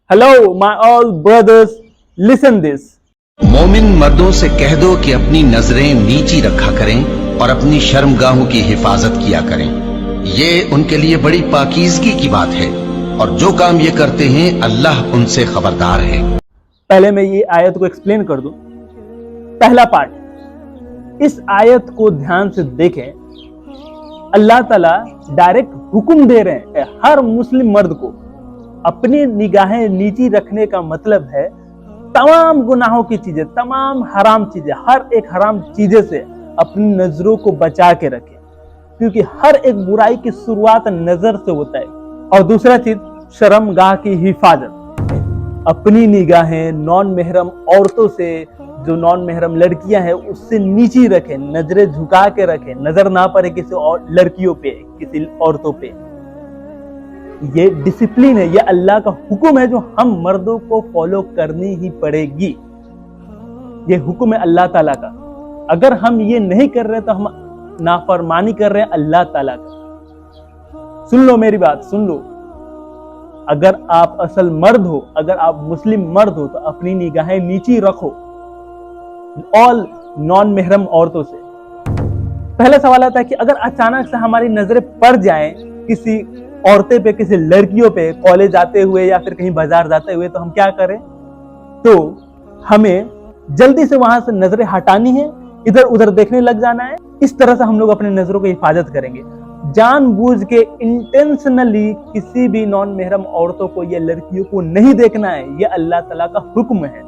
Hello, my all brothers, listen this. मोमिन मर्दों से कह दो कि अपनी नजरें नीची रखा करें और अपनी शर्मगाहों की हिफाजत किया करें। ये उनके लिए बड़ी पाकीज़गी की बात है और जो काम ये करते हैं अल्लाह उनसे खबरदार है। पहले मैं ये आयत को एक्सप्लेन कर दूं। पहला पार्ट, इस आयत को ध्यान से देखें। अल्लाह ताला डायरेक्ट हुक्म दे रहे हैं हर मुस्लिम मर्द को अपनी निगाहें नीची रखने का मतलब है तमाम गुनाहों की चीजें, तमाम हराम चीजें, हर एक हराम चीजें से अपनी नजरों को बचा के रखें, क्योंकि हर एक बुराई की शुरुआत नजर से होता है। और दूसरा चीज, शर्मगाह की हिफाजत। अपनी निगाहें नॉन महरम औरतों से, जो नॉन महरम लड़कियां हैं उससे नीची रखें, नजरें झुका के रखें, नजर ना पड़े किसी और लड़कियों पे, किसी औरतों पे। ये डिसिप्लिन है, ये अल्लाह का हुक्म है जो हम मर्दों को फॉलो करनी ही पड़ेगी। ये हुक्म है अल्लाह ताला का। अगर हम ये नहीं कर रहे तो हम नाफरमानी कर रहे हैं अल्लाह ताला का। सुन लो मेरी बात, सुन लो। अगर आप असल मर्द हो, अगर आप मुस्लिम मर्द हो, तो अपनी निगाहें नीची रखो ऑल नॉन महरम औरतों से। पहला सवाल आता है कि अगर अचानक से हमारी नजरें पड़ जाएं किसी औरतें पे, किसी लड़कियों पे, कॉलेज जाते हुए या फिर कहीं बाजार जाते हुए, तो हम क्या करें? तो हमें जल्दी से वहां से नजरें हटानी है, इधर उधर देखने लग जाना है। इस तरह से हम लोग अपनी नजरों की हिफाजत करेंगे। जानबूझ के इंटेंशनली किसी भी नॉन महरम औरतों को या लड़कियों को नहीं देखना है, ये अल्लाह ताला का हुक्म है।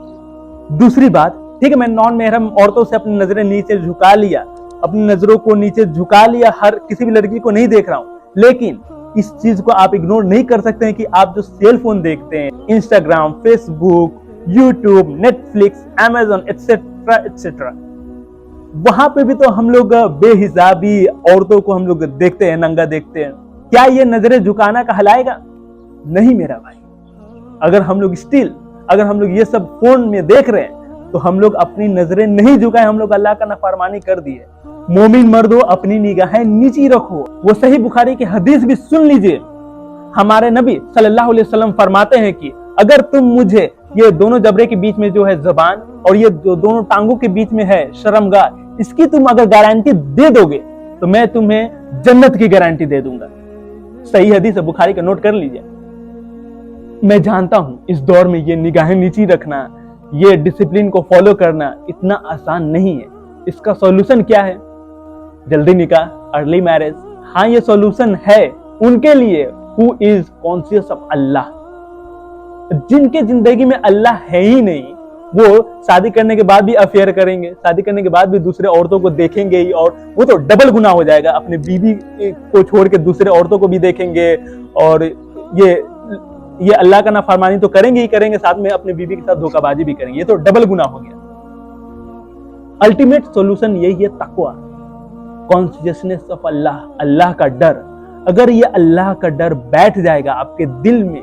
दूसरी बात, ठीक है, मैं नॉन महरम औरतों से अपनी नजरें नीचे झुका लिया, अपनी नजरों को नीचे झुका लिया, हर किसी भी लड़की को नहीं देख रहा हूं, लेकिन इस चीज को आप इग्नोर नहीं कर सकते हैं कि आप जो सेल फोन देखते हैं, Instagram, Facebook, YouTube, Netflix, Amazon etcetera etcetera, वहां पे भी तो हम लोग बेहिसाबी औरतों को हम लोग देखते हैं, नंगा देखते हैं। क्या ये नजरें झुकाना कहलाएगा? नहीं मेरा भाई। अगर हम लोग ये सब फोन में देख रहे हैं तो हम लोग अपनी नजरें नहीं झुकाए, हम लोग अल्लाह का नाफरमानी कर दिए। मोमिन मर्दो, अपनी निगाहें नीची रखो। वो सही बुखारी की हदीस भी सुन लीजिए। हमारे नबी सल्लल्लाहु अलैहि वसल्लम फरमाते हैं कि अगर तुम मुझे ये दोनों जबड़े के बीच में जो है ज़बान और ये जो दोनों टांगों के बीच में है शर्मगाह, इसकी तुम अगर गारंटी दे दोगे तो मैं तुम्हें जन्नत की गारंटी दे दूंगा। सही हदीस है, बुखारी का नोट कर लीजिए। मैं जानता हूं इस दौर में ये निगाहें नीची रखना, ये डिसिप्लिन को फॉलो करना इतना आसान नहीं है। इसका सॉल्यूशन क्या है? जल्दी निकाह, अर्ली मैरिज। हाँ, ये सॉल्यूशन है उनके लिए हु इज कॉन्शियस ऑफ अल्लाह। जिनके जिंदगी में अल्लाह है ही नहीं, वो शादी करने के बाद भी अफेयर करेंगे, शादी करने के बाद भी दूसरे औरतों को देखेंगे ही, और वो तो डबल गुनाह हो जाएगा। अपने बीवी को छोड़ के दूसरे औरतों को भी देखेंगे और ये अल्लाह का नाफरमानी तो करेंगे ही करेंगे, साथ में अपने बीवी के साथ धोखाबाजी भी करेंगे। ये तो डबल गुनाह हो गया। अल्टीमेट सॉल्यूशन यही है, तकवा, कॉन्शियसनेस ऑफ अल्लाह, अल्लाह का डर। अगर ये अल्लाह का डर बैठ जाएगा आपके दिल में,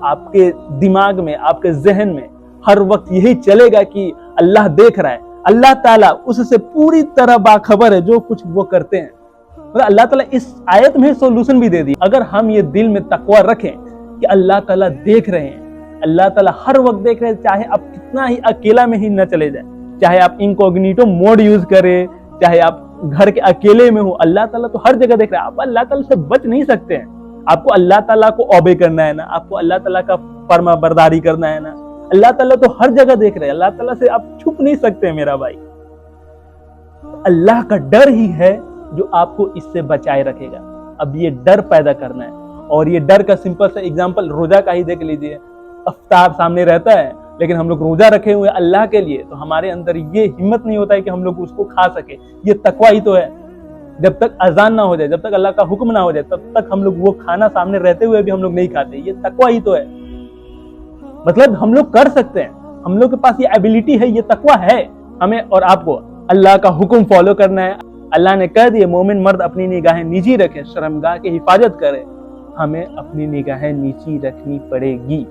आपके दिमाग में, आपके जहन में, हर वक्त यही चलेगा कि अल्लाह देख रहा है, अल्लाह ताला उससे पूरी तरह बाखबर है जो कुछ वो करते हैं। तो अल्लाह ताला इस आयत में सॉल्यूशन भी दे दी। अगर हम ये दिल में तकवा रखें कि अल्लाह ताला देख रहे हैं, अल्लाह ताला हर वक्त देख रहे हैं, चाहे आप कितना ही अकेला में ही न चले जाए, चाहे आप इनकॉग्निटो मोड यूज करें, चाहे आप घर के अकेले में हो, अल्लाह ताला तो हर जगह देख रहा है। आप अल्लाह ताला से बच नहीं सकते हैं। आपको अल्लाह ताला को ओबे करना है ना, आपको अल्लाह ताला का फर्मा बरदारी करना है ना। अल्लाह ताला तो हर जगह देख रहे हैं, अल्लाह ताला से आप छुप नहीं सकते मेरा भाई। अल्लाह का डर ही है जो आपको इससे बचाए रखेगा। अब ये डर पैदा करना है, और ये डर का सिंपल सा एग्जाम्पल रोजा का ही देख लीजिए। अफ्तार सामने रहता है, लेकिन हम लोग रोजा रखे हुए अल्लाह के लिए, तो हमारे अंदर ये हिम्मत नहीं होता है कि हम लोग उसको खा सके। ये तकवा ही तो है। जब तक अजान ना हो जाए, जब तक अल्लाह का हुक्म ना हो जाए, तब तक हम लोग वो खाना सामने रहते हुए भी हम लोग नहीं खाते। ये तकवा ही तो है। मतलब हम लोग कर सकते हैं, हम लोग के पास ये एबिलिटी है, ये तकवा है। हमें और आपको अल्लाह का हुक्म फॉलो करना है। अल्लाह ने कह दिए मोमिन मर्द अपनी निगाहें नीची रखें, शर्मगाह की हिफाजत करें। हमें अपनी निगाहें नीची रखनी पड़ेगी,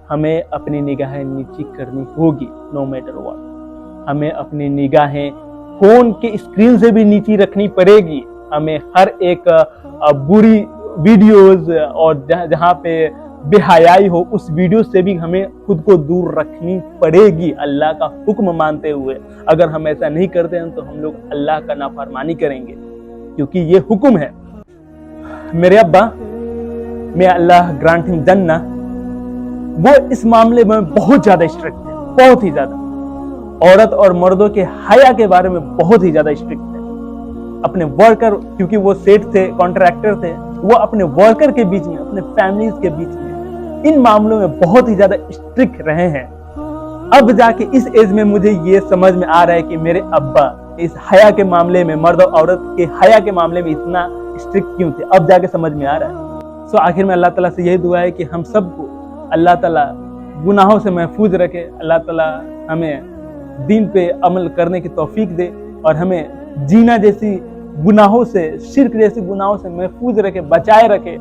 हमें अपनी निगाहें नीची करनी होगी, नो मैटर व्हाट। हमें अपनी निगाहें फोन के स्क्रीन से भी नीची रखनी पड़ेगी। हमें हर एक बुरी वीडियोस और जहाँ पे बेहयाई हो, उस वीडियो से भी हमें खुद को दूर रखनी पड़ेगी अल्लाह का हुक्म मानते हुए। अगर हम ऐसा नहीं करते हैं तो हम लोग अल्लाह का नाफरमानी करेंगे, क्योंकि ये हुक्म है। मेरे अब्बा, मे अल्लाह ग्रांट हिम जन्नह, वो इस मामले में बहुत ज्यादा स्ट्रिक्ट थे, बहुत ही ज्यादा। औरत और मर्दों के हया के बारे में बहुत ही ज्यादा स्ट्रिक्ट थे। अपने वर्कर, क्योंकि वो सेठ थे, कॉन्ट्रैक्टर थे, वो अपने वर्कर के बीच में, अपने फैमिलीज के बीच में इन मामलों में बहुत ही ज्यादा स्ट्रिक्ट रहे हैं। अब जाके इस एज में मुझे ये समझ में आ रहा है कि मेरे अब्बा इस हया के मामले में, मर्द और औरत के हया के मामले में इतना स्ट्रिक्ट क्यों थे, अब जाके समझ में आ रहा है। सो आखिर में अल्लाह ताला से यही दुआ है कि हम सबको अल्लाह ताला गुनाहों से महफूज रखे, अल्लाह ताला हमें दीन पे अमल करने की तौफीक दे और हमें जीना जैसी गुनाहों से, शिर्क जैसी गुनाहों से महफूज रखे, बचाए रखे।